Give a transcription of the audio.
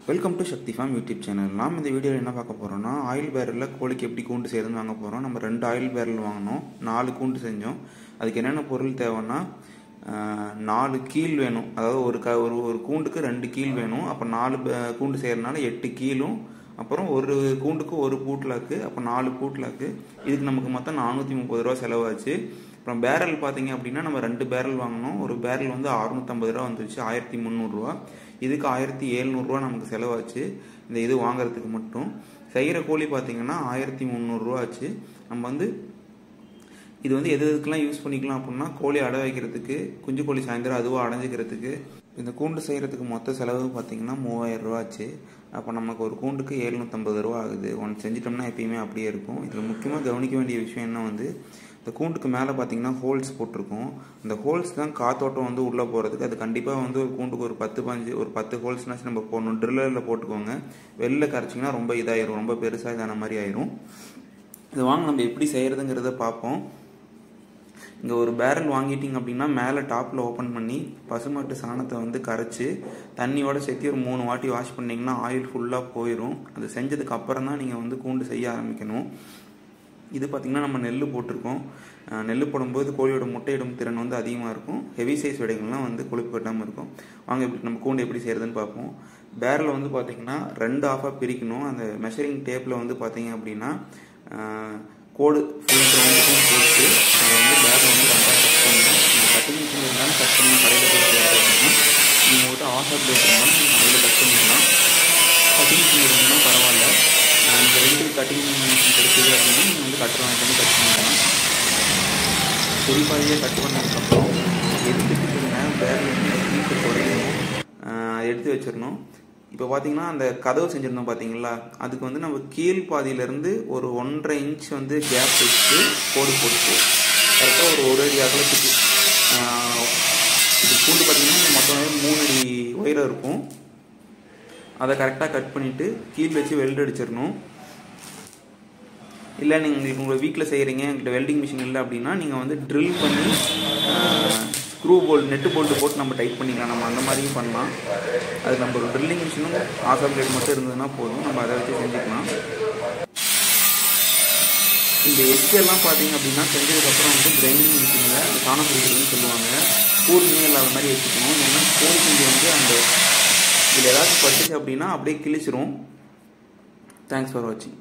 Welcome to Shakti farm YouTube channel. நாம் இந்த வீடியோவில் என்ன பார்க்க போகிறோம்னா, ஆயில் பேரலில் கோழிக்கு எப்படி கூண்டு செய்யறதுன்னு வாங்க போகிறோம். நம்ம 2 ஆயில் பேரல் வாங்கினோம், 4 கூண்டு செஞ்சோம். அதுக்கு என்னென்ன பொருள் தேவைன்னா, 4 கீல் வேணும். அதாவது ஒரு கூண்டுக்கு 2 கீல் வேணும். அப்போ 4 கூண்டு செய்கிறதுனால 8 கீலும், அப்புறம் ஒரு கூண்டுக்கு ஒரு பூட்லாக்கு, அப்போ 4 பூட்லாக்கு. இதுக்கு நமக்கு மொத்தம் 430 ரூபா செலவாச்சு. அப்புறம் பேரல் பார்த்தீங்க அப்படின்னா, நம்ம 2 பேரல் வாங்கினோம். ஒரு பேரல் வந்து 650 ரூபா வந்துருச்சு, 1300 ரூபா. இதுக்கு 1700 ரூபா நமக்கு செலவாச்சு, இந்த இது வாங்குறதுக்கு மட்டும். செய்கிற கோழி பார்த்தீங்கன்னா 1300 ரூபா ஆச்சு. நம்ம வந்து இது வந்து எதுக்கெல்லாம் யூஸ் பண்ணிக்கலாம் அப்படின்னா, கோழி அடை வைக்கிறதுக்கு, குஞ்சு கோழி சாயந்தரம் அதுவாக அடைஞ்சிக்கிறதுக்கு. இந்த கூண்டு செய்கிறதுக்கு மொத்த செலவு பார்த்தீங்கன்னா 3000 ரூபா ஆச்சு. அப்போ நமக்கு ஒரு கூண்டுக்கு 750 ரூபா ஆகுது. ஒன்று செஞ்சிட்டோம்னா எப்பயுமே அப்படியே இருக்கும். இதில் முக்கியமாக கவனிக்க வேண்டிய விஷயம் என்ன வந்து, இந்த கூண்டுக்கு மேலே பார்த்தீங்கன்னா ஹோல்ஸ் போட்டிருக்கோம். அந்த ஹோல்ஸ் தான் காத்தோட்டம் வந்து உள்ளே போகிறதுக்கு. அது கண்டிப்பாக வந்து ஒரு கூண்டுக்கு ஒரு 10 ஹோல்ஸ்னாச்சும் நம்ம போடணும். ட்ரில்லரில் போட்டுக்கோங்க. வெளில கரைச்சிங்கன்னா ரொம்ப இதாயிரும், ரொம்ப பெருசாக இதான மாதிரி ஆயிரும். இது வாங்க நம்ம எப்படி செய்கிறதுங்கிறத பார்ப்போம். இங்கே ஒரு பேரல் வாங்கிட்டீங்க அப்படின்னா, மேலே டாப்பில் ஓப்பன் பண்ணி பசுமாட்டு சாணத்தை வந்து கரைச்சி தண்ணியோட சேர்த்து ஒரு 3 வாட்டி வாஷ் பண்ணிங்கன்னா ஆயில் ஃபுல்லாக போயிடும். அது செஞ்சதுக்கு அப்புறம் தான் நீங்கள் வந்து கூண்டு செய்ய ஆரம்பிக்கணும். இது பார்த்திங்கன்னா நம்ம நெல் போட்டிருக்கோம். நெல் போடும்போது கோழியோட முட்டையிடும் திறன் வந்து அதிகமாக இருக்கும். ஹெவி சைஸ் விடைகள்லாம் வந்து கொழுப்பு கட்டாமல் இருக்கும். வாங்க இப்படி நம்ம கூண்டு எப்படி செய்கிறதுன்னு பார்ப்போம். பேரலை வந்து பார்த்திங்கன்னா 2 ஆஃபாக பிரிக்கணும். அந்த மெஷரிங் டேப்பில் வந்து பார்த்திங்க அப்படின்னா கோடு ஃபுல் ரவுண்டுக்கும் போட்டு அதை வந்து பேரலை வந்து 2ஆக கட் பண்ணணும். நீங்கள் கட்டிங் மிஷின் இருந்தாலும் கட் பண்ணி கடையில் போய் செய்கிறது அப்படின்னா, நீங்கள் வந்து ஆஃப் பிளேட் இருந்தாலும் நீங்கள் அதில் கட் பண்ணிக்கலாம். கட்டிங் மிஷின் இருந்ததுன்னா பரவாயில்ல. இந்த 2 கட்டிங் மிஷின் கிடைச்சது அப்படின்னா நீங்கள் வந்து கட்டர் வாங்கி பண்ணி கட் பண்ணிக்கலாம். குறிப்பாக கட் பண்ணதுக்கப்புறம் எடுத்துக்கிட்டிங்கன்னா பேரல் ஹீட்டு குறையணும், எடுத்து வச்சிடணும். இப்போ பார்த்தீங்கன்னா அந்த கதவு செஞ்சுருந்தோம் பார்த்தீங்களா, அதுக்கு வந்து நம்ம கீழ் பாதியிலேருந்து ஒரு 1.5 இன்ச் வந்து கேப் வச்சு கோடு போட்டு கரெக்டாக ஒரு அடி அகலத்துக்கு. இது கூண்டு பார்த்தீங்கன்னா மொத்தமே 3 அடி உயரம் இருக்கும். அதை கரெக்டாக கட் பண்ணிவிட்டு கீழ் வச்சு வெல்ட் அடிச்சிடணும். இல்லை நீங்கள் உங்கள் வீட்டில் செய்கிறீங்க, எங்கள்கிட்ட வெல்டிங் மிஷின் இல்லை அப்படின்னா, நீங்கள் வந்து ட்ரில் பண்ணி ஸ்க்ரூ போல்ட் நெட்டு போல்ட்டு போட்டு நம்ம டைட் பண்ணிக்கலாம். நம்ம அந்த மாதிரியும் பண்ணலாம். அது நம்ம ஒரு ட்ரில்லிங் மிஷினும் ஆசா பிளேட் மட்டும் இருந்ததுன்னா போதும், நம்ம அதை வச்சு செஞ்சுக்கலாம். இந்த எஸ்கெல்லாம் பார்த்தீங்க அப்படின்னா செஞ்சதுக்கப்புறம் வந்து கிரைண்டிங் மிஷினில் அந்த சாணம் பிடிக்கிறதுன்னு சொல்லுவாங்க. கூர்மையே இல்லாத மாதிரி வச்சுக்கணும். ஏன்னா கோழி குஞ்சு வந்து அந்த இதில் ஏதாச்சும் பட்டுச்சு அப்படின்னா அப்படியே கிழிச்சிரும். தேங்க்ஸ் ஃபார் வாட்சிங்.